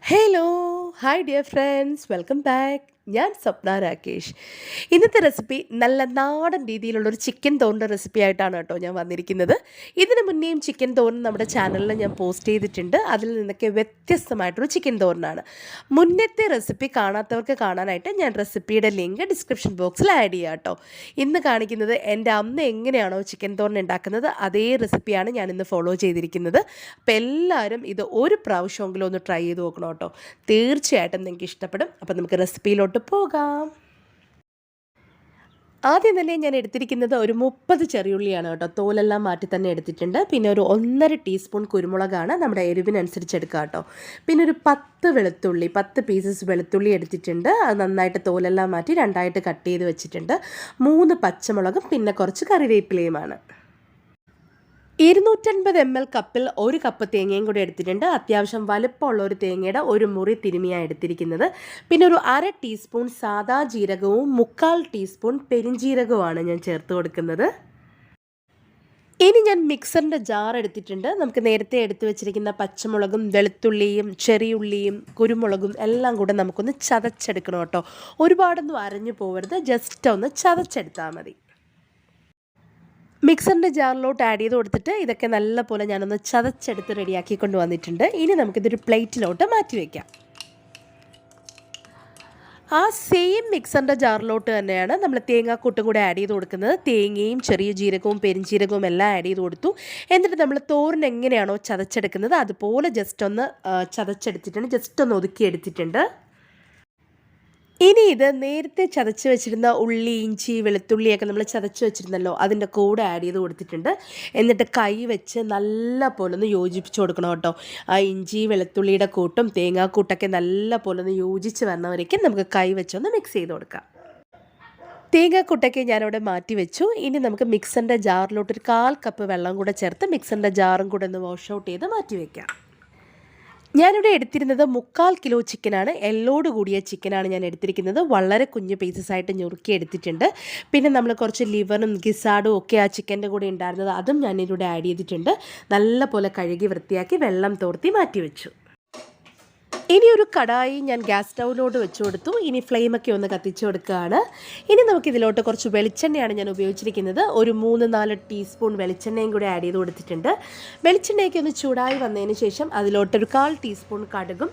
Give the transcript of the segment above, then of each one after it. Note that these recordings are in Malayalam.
Hello, hi dear friends, welcome back. ഞാൻ സ്വപ്ന രാകേഷ്. ഇന്നത്തെ റെസിപ്പി നല്ല നാടൻ രീതിയിലുള്ളൊരു ചിക്കൻ തോരൻ്റെ റെസിപ്പി ആയിട്ടാണ് കേട്ടോ ഞാൻ വന്നിരിക്കുന്നത്. ഇതിന് മുന്നേയും ചിക്കൻ തോരൻ നമ്മുടെ ചാനലിൽ ഞാൻ പോസ്റ്റ് ചെയ്തിട്ടുണ്ട്. അതിൽ നിന്നൊക്കെ വ്യത്യസ്തമായിട്ടൊരു ചിക്കൻ തോരനാണ്. മുന്നത്തെ റെസിപ്പി കാണാത്തവർക്ക് കാണാനായിട്ട് ഞാൻ റെസിപ്പിയുടെ ലിങ്ക് ഡിസ്ക്രിപ്ഷൻ ബോക്സിൽ ആഡ് ചെയ്യാം കേട്ടോ. ഇന്ന് കാണിക്കുന്നത് എൻ്റെ അമ്മ എങ്ങനെയാണോ ചിക്കൻ തോരൻ ഉണ്ടാക്കുന്നത് അതേ റെസിപ്പിയാണ് ഞാൻ ഇന്ന് ഫോളോ ചെയ്തിരിക്കുന്നത്. അപ്പോൾ എല്ലാവരും ഇത് ഒരു പ്രാവശ്യമെങ്കിലും ഒന്ന് ട്രൈ ചെയ്ത് നോക്കണം കേട്ടോ. തീർച്ചയായിട്ടും നിങ്ങൾക്ക് ഇഷ്ടപ്പെടും. അപ്പോൾ നമുക്ക് റെസിപ്പിയിലോട്ട് പോകാം. ആദ്യം തന്നെ ഞാൻ എടുത്തിരിക്കുന്നത് ഒരു 30 ചെറിയുള്ളിയാണ് കേട്ടോ. തോലെല്ലാം മാറ്റി തന്നെ എടുത്തിട്ടുണ്ട്. പിന്നെ ഒരു 1.5 ടീസ്പൂൺ കുരുമുളകാണ്, നമ്മുടെ എരിവിനനുസരിച്ച് എടുക്കുക കേട്ടോ. പിന്നെ ഒരു 10 വെളുത്തുള്ളി, 10 പീസസ് വെളുത്തുള്ളി എടുത്തിട്ടുണ്ട്. അത് നന്നായിട്ട് തോലെല്ലാം മാറ്റി രണ്ടായിട്ട് കട്ട് ചെയ്ത് വെച്ചിട്ടുണ്ട്. 3 പച്ചമുളകും പിന്നെ കുറച്ച് കറിവേപ്പിലയുമാണ്. 250 ml കപ്പിൽ 1 കപ്പ് തേങ്ങയും കൂടി എടുത്തിട്ടുണ്ട്. അത്യാവശ്യം വലുപ്പമുള്ള ഒരു തേങ്ങയുടെ ഒരു മുറി തിരുമിയാണ് എടുത്തിരിക്കുന്നത്. പിന്നെ ഒരു 1/2 ടീസ്പൂൺ സാദാ ജീരകവും 1/4 ടീസ്പൂൺ പെരിഞ്ജീരകവുമാണ് ഞാൻ ചേർത്ത് കൊടുക്കുന്നത്. ഇനി ഞാൻ മിക്സറിൻ്റെ ജാർ എടുത്തിട്ടുണ്ട്. നമുക്ക് നേരത്തെ എടുത്തു വെച്ചിരിക്കുന്ന പച്ചമുളകും വെളുത്തുള്ളിയും ചെറിയുള്ളിയും കുരുമുളകും എല്ലാം കൂടെ നമുക്കൊന്ന് ചതച്ചെടുക്കണം കേട്ടോ. ഒരുപാടൊന്നും അരഞ്ഞു പോകരുത്, ജസ്റ്റ് ഒന്ന് ചതച്ചെടുത്താൽ മതി. മിക്സറിൻ്റെ ജാറിലോട്ട് ആഡ് ചെയ്ത് കൊടുത്തിട്ട് ഇതൊക്കെ നല്ലപോലെ ഞാനൊന്ന് ചതച്ചെടുത്ത് റെഡിയാക്കി കൊണ്ട് വന്നിട്ടുണ്ട്. ഇനി നമുക്കിതൊരു പ്ലേറ്റിലോട്ട് മാറ്റി വയ്ക്കാം. ആ സെയിം മിക്സറിൻ്റെ ജാറിലോട്ട് തന്നെയാണ് നമ്മൾ തേങ്ങാക്കൂട്ടും കൂടെ ആഡ് ചെയ്ത് കൊടുക്കുന്നത്. തേങ്ങയും ചെറിയ ജീരകവും പെരിഞ്ജീരകവും എല്ലാം ആഡ് ചെയ്ത് കൊടുത്തു. എന്നിട്ട് നമ്മൾ തോരൻ എങ്ങനെയാണോ ചതച്ചെടുക്കുന്നത് അതുപോലെ ജസ്റ്റ് ഒന്ന് ചതച്ചെടുത്തിട്ടുണ്ട്, ജസ്റ്റ് ഒന്ന് ഒതുക്കിയെടുത്തിട്ടുണ്ട്. ഇനി ഇത് നേരത്തെ ചതച്ച് വെച്ചിരുന്ന ഉള്ളി, ഇഞ്ചി, വെളുത്തുള്ളിയൊക്കെ നമ്മൾ ചതച്ച് വെച്ചിരുന്നല്ലോ, അതിൻ്റെ കൂടെ ആഡ് ചെയ്ത് കൊടുത്തിട്ടുണ്ട്. എന്നിട്ട് കൈ വെച്ച് നല്ല പോലെ ഒന്ന് യോജിപ്പിച്ച് കൊടുക്കണം കേട്ടോ. ആ ഇഞ്ചി വെളുത്തുള്ളിയുടെ കൂട്ടും തേങ്ങാക്കൂട്ടൊക്കെ നല്ല പോലെ ഒന്ന് യോജിച്ച് വരണവരേക്കും നമുക്ക് കൈ വെച്ചൊന്ന് മിക്സ് ചെയ്ത് കൊടുക്കാം. തേങ്ങാക്കൂട്ടൊക്കെ ഞാനവിടെ മാറ്റി വെച്ചു. ഇനി നമുക്ക് മിക്സറിൻ്റെ ജാറിലോട്ട് ഒരു 1/4 കപ്പ് വെള്ളം കൂടെ ചേർത്ത് മിക്സറിൻ്റെ ജാറും കൂടെ ഒന്ന് വാഷ് ഔട്ട് ചെയ്ത് മാറ്റി വയ്ക്കാം. ഞാനിവിടെ എടുത്തിരുന്നത് 1/4 കിലോ ചിക്കനാണ്. എല്ലോട് കൂടിയ ചിക്കനാണ് ഞാൻ എടുത്തിരിക്കുന്നത്. വളരെ കുഞ്ഞു പീസസായിട്ട് ഞുറുക്കി എടുത്തിട്ടുണ്ട്. പിന്നെ നമ്മൾ കുറച്ച് ലിവറും ഗിസാഡും ഒക്കെ ആ ചിക്കൻ്റെ കൂടെ ഉണ്ടായിരുന്നത്, അതും ഞാനിവിടെ ആഡ് ചെയ്തിട്ടുണ്ട്. നല്ല പോലെ കഴുകി വൃത്തിയാക്കി വെള്ളം തോർത്തി മാറ്റി വെച്ചു. ഇനി ഒരു കടായി ഞാൻ ഗ്യാസ് സ്റ്റൗവിലോട്ട് വെച്ച് കൊടുത്തു. ഇനി ഫ്ലെയിമൊക്കെ ഒന്ന് കത്തിച്ച് കൊടുക്കുകയാണ്. ഇനി നമുക്കിതിലോട്ട് കുറച്ച് വെളിച്ചെണ്ണയാണ് ഞാൻ ഉപയോഗിച്ചിരിക്കുന്നത്. ഒരു 3-4 ടീസ്പൂൺ വെളിച്ചെണ്ണയും കൂടി ആഡ് ചെയ്ത് കൊടുത്തിട്ടുണ്ട്. വെളിച്ചെണ്ണയൊക്കെ ഒന്ന് ചൂടായി വന്നതിന് ശേഷം അതിലോട്ടൊരു 1/4 ടീസ്പൂൺ കടുകും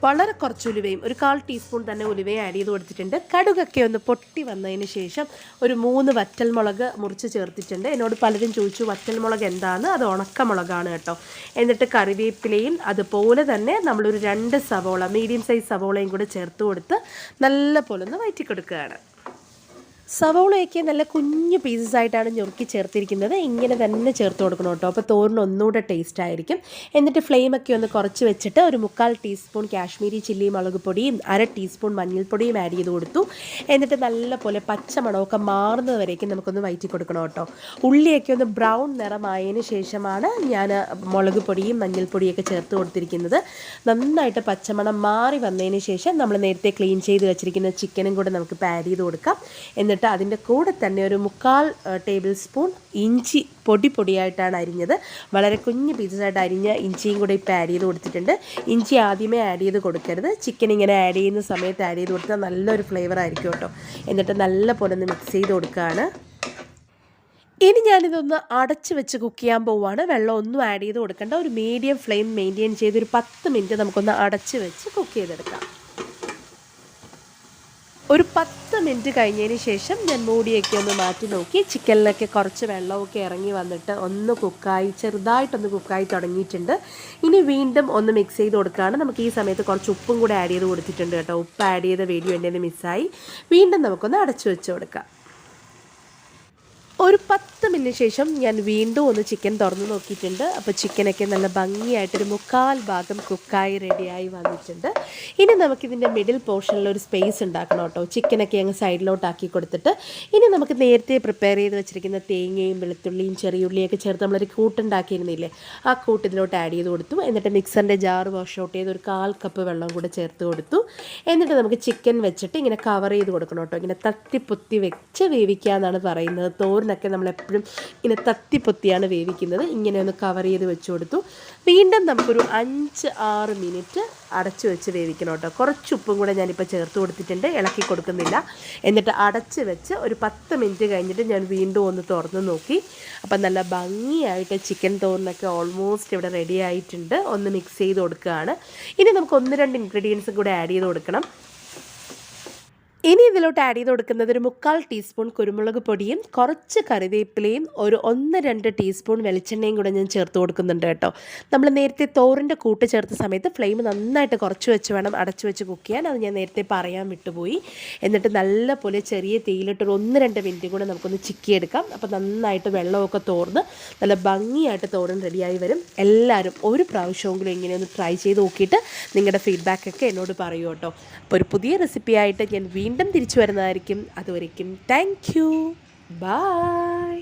വളരെ കുറച്ച് ഉലുവയും, ഒരു 1/4 ടീസ്പൂൺ തന്നെ ഉലുവയും ആഡ് ചെയ്ത് കൊടുത്തിട്ടുണ്ട്. കടുകൊക്കെ ഒന്ന് പൊട്ടി വന്നതിന് ശേഷം ഒരു 3 വറ്റൽമുളക് മുറിച്ച് ചേർത്തിട്ടുണ്ട്. എന്നോട് പലരും ചോദിച്ചു വറ്റൽമുളക് എന്താണെന്ന്. അത് ഉണക്കമുളകാണ് കേട്ടോ. എന്നിട്ട് കറിവേപ്പിലയും അതുപോലെ തന്നെ നമ്മളൊരു 2 സവോള, മീഡിയം സൈസ് സവോളയും കൂടെ ചേർത്ത് കൊടുത്ത് നല്ല പോലെ ഒന്ന് വഴറ്റി കൊടുക്കുകയാണ്. സവോളയൊക്കെ നല്ല കുഞ്ഞു പീസസായിട്ടാണ് ഞുറുക്കി ചേർത്തിരിക്കുന്നത്. ഇങ്ങനെ തന്നെ ചേർത്ത് കൊടുക്കണം കേട്ടോ. അപ്പോൾ തോരന് ഒന്നുകൂടെ ടേസ്റ്റ് ആയിരിക്കും. എന്നിട്ട് ഫ്ലെയിമൊക്കെ ഒന്ന് കുറച്ച് വെച്ചിട്ട് ഒരു 1/4 ടീസ്പൂൺ കാശ്മീരി ചില്ലി മുളക് പൊടിയും 1/2 ടീസ്പൂൺ മഞ്ഞൾപ്പൊടിയും ആഡ് ചെയ്ത് കൊടുത്തു. എന്നിട്ട് നല്ല പോലെ പച്ചമണമൊക്കെ മാറുന്നത് വരേക്കും നമുക്കൊന്ന് വഴറ്റി കൊടുക്കണം കേട്ടോ. ഉള്ളിയൊക്കെ ഒന്ന് ബ്രൗൺ നിറമായതിന് ശേഷമാണ് ഞാൻ മുളക് പൊടിയും മഞ്ഞൾപ്പൊടിയൊക്കെ ചേർത്ത് കൊടുത്തിരിക്കുന്നത്. നന്നായിട്ട് പച്ചമണം മാറി വന്നതിന് ശേഷം നമ്മൾ നേരത്തെ ക്ലീൻ ചെയ്ത് വെച്ചിരിക്കുന്ന ചിക്കനും കൂടെ നമുക്ക് ആഡ് ചെയ്ത് കൊടുക്കാം. എന്നിട്ട് അതിൻ്റെ കൂടെ തന്നെ ഒരു 1/4 ടേബിൾ സ്പൂൺ ഇഞ്ചി പൊടിയായിട്ടാണ് അരിഞ്ഞത്. വളരെ കുഞ്ഞു പീസസായിട്ട് അരിഞ്ഞ ഇഞ്ചിയും കൂടെ ഇപ്പോൾ ആഡ് ചെയ്ത് കൊടുത്തിട്ടുണ്ട്. ഇഞ്ചി ആദ്യമേ ആഡ് ചെയ്ത് കൊടുക്കരുത്. ചിക്കൻ ഇങ്ങനെ ആഡ് ചെയ്യുന്ന സമയത്ത് ആഡ് ചെയ്ത് കൊടുത്താൽ നല്ലൊരു ഫ്ലേവർ ആയിരിക്കും കേട്ടോ. എന്നിട്ട് നല്ല പോലെ ഒന്ന് മിക്സ് ചെയ്ത് കൊടുക്കുകയാണ്. ഇനി ഞാനിതൊന്ന് അടച്ച് വെച്ച് കുക്ക് ചെയ്യാൻ പോവുകയാണ്. വെള്ളം ഒന്നും ആഡ് ചെയ്ത് കൊടുക്കേണ്ട. ഒരു മീഡിയം ഫ്ലെയിം മെയിൻറ്റെയിൻ ചെയ്ത് ഒരു 10 മിനിറ്റ് നമുക്കൊന്ന് അടച്ച് വെച്ച് കുക്ക് ചെയ്തെടുക്കാം. ഒരു 10 മിനിറ്റ് കഴിഞ്ഞതിന് ശേഷം ഞാൻ മൂടിയൊക്കെ ഒന്ന് മാറ്റി നോക്കി. ചിക്കനിലൊക്കെ കുറച്ച് വെള്ളമൊക്കെ ഇറങ്ങി വന്നിട്ട് ഒന്ന് കുക്കായി, ചെറുതായിട്ടൊന്ന് കുക്കായി തുടങ്ങിയിട്ടുണ്ട്. ഇനി വീണ്ടും ഒന്ന് മിക്സ് ചെയ്ത് കൊടുക്കുകയാണ്. നമുക്ക് ഈ സമയത്ത് കുറച്ച് ഉപ്പും കൂടെ ആഡ് ചെയ്ത് കൊടുത്തിട്ടുണ്ട് കേട്ടോ. ഉപ്പ് ആഡ് ചെയ്ത വീഡിയോ എൻ്റെ മിസ്സായി. വീണ്ടും നമുക്കൊന്ന് അടച്ചു വെച്ച് കൊടുക്കാം. ഒരു 10 മിനിറ്റിന് ശേഷം ഞാൻ വീണ്ടും ഒന്ന് ചിക്കൻ തുറന്ന് നോക്കിയിട്ടുണ്ട്. അപ്പോൾ ചിക്കനൊക്കെ നല്ല ഭംഗിയായിട്ടൊരു 1/4 ഭാഗം കുക്കായി റെഡിയായി വന്നിട്ടുണ്ട്. ഇനി നമുക്കിതിൻ്റെ മിഡിൽ പോർഷനിൽ ഒരു സ്പേസ് ഉണ്ടാക്കണം കേട്ടോ. ചിക്കനൊക്കെ അങ്ങ് സൈഡിലോട്ടാക്കി കൊടുത്തിട്ട് ഇനി നമുക്ക് നേരത്തെ പ്രിപ്പയർ ചെയ്ത് വെച്ചിരിക്കുന്ന തേങ്ങയും വെളുത്തുള്ളിയും ചെറിയുള്ളിയൊക്കെ ചേർത്ത് നമ്മളൊരു കൂട്ടുണ്ടാക്കിയിരുന്നില്ലേ, ആ കൂട്ട് ഇതിലോട്ട് ആഡ് ചെയ്ത് കൊടുത്തു. എന്നിട്ട് മിക്സറിൻ്റെ ജാർ വാഷ് ഔട്ട് ചെയ്ത് ഒരു 1/4 കപ്പ് വെള്ളം കൂടെ ചേർത്ത് കൊടുത്തു. എന്നിട്ട് നമുക്ക് ചിക്കൻ വെച്ചിട്ട് ഇങ്ങനെ കവർ ചെയ്ത് കൊടുക്കണം കേട്ടോ. ഇങ്ങനെ തട്ടിപ്പൊത്തി വെച്ച് വേവിക്കുക എന്നാണ് പറയുന്നത്. തോരൻ തോരനൊക്കെ നമ്മളെപ്പോഴും ഇങ്ങനെ തത്തിപ്പൊത്തിയാണ് വേവിക്കുന്നത്. ഇങ്ങനെ ഒന്ന് കവർ ചെയ്ത് വെച്ച് കൊടുത്തു. വീണ്ടും നമുക്കൊരു 5-6 മിനിറ്റ് അടച്ച് വെച്ച് വേവിക്കണം കേട്ടോ. കുറച്ച് ഉപ്പും കൂടെ ഞാനിപ്പോൾ ചേർത്ത് കൊടുത്തിട്ടുണ്ട്, ഇളക്കി കൊടുക്കുന്നില്ല. എന്നിട്ട് അടച്ച് വെച്ച് ഒരു 10 മിനിറ്റ് കഴിഞ്ഞിട്ട് ഞാൻ വീണ്ടും ഒന്ന് തുറന്ന് നോക്കി. അപ്പം നല്ല ഭംഗിയായിട്ട് ചിക്കൻ തോരനൊക്കെ ഓൾമോസ്റ്റ് ഇവിടെ റെഡി ആയിട്ടുണ്ട്. ഒന്ന് മിക്സ് ചെയ്ത് കൊടുക്കുകയാണ്. ഇനി നമുക്ക് 1-2 ഇൻഗ്രീഡിയൻസും കൂടെ ആഡ് ചെയ്ത് കൊടുക്കണം. ഇനി ഇതിലോട്ട് ആഡ് ചെയ്ത് കൊടുക്കുന്നത് ഒരു 3/4 ടീസ്പൂൺ കുരുമുളക് പൊടിയും കുറച്ച് കറിവേപ്പിലയും ഒരു 1-2 ടീസ്പൂൺ വെളിച്ചെണ്ണയും കൂടെ ഞാൻ ചേർത്ത് കൊടുക്കുന്നുണ്ട് കേട്ടോ. നമ്മൾ നേരത്തെ തോരൻ്റെ കൂട്ട് ചേർത്ത സമയത്ത് ഫ്ലെയിം നന്നായിട്ട് കുറച്ച് വെച്ച് വേണം അടച്ചു വെച്ച് കുക്ക് ചെയ്യാൻ. അത് ഞാൻ നേരത്തെ പറയാൻ വിട്ടുപോയി. എന്നിട്ട് നല്ലപോലെ ചെറിയ തീയിലിട്ടൊരു 1-2 മിനിറ്റ് കൂടെ നമുക്കൊന്ന് ചിക്കിയെടുക്കാം. അപ്പോൾ നന്നായിട്ട് വെള്ളമൊക്കെ തോർന്ന് നല്ല ഭംഗിയായിട്ട് തോരൻ റെഡിയായി വരും. എല്ലാവരും ഒരു പ്രാവശ്യമെങ്കിലും ഇങ്ങനെയൊന്ന് ട്രൈ ചെയ്ത് നോക്കിയിട്ട് നിങ്ങളുടെ ഫീഡ്ബാക്കൊക്കെ എന്നോട് പറയൂ കേട്ടോ. അപ്പോൾ ഒരു പുതിയ റെസിപ്പിയായിട്ട് ഞാൻ വീണ്ടും തിരിച്ചു വരുന്നതായിരിക്കും. അതുവരയ്ക്കും താങ്ക് യു, ബൈ.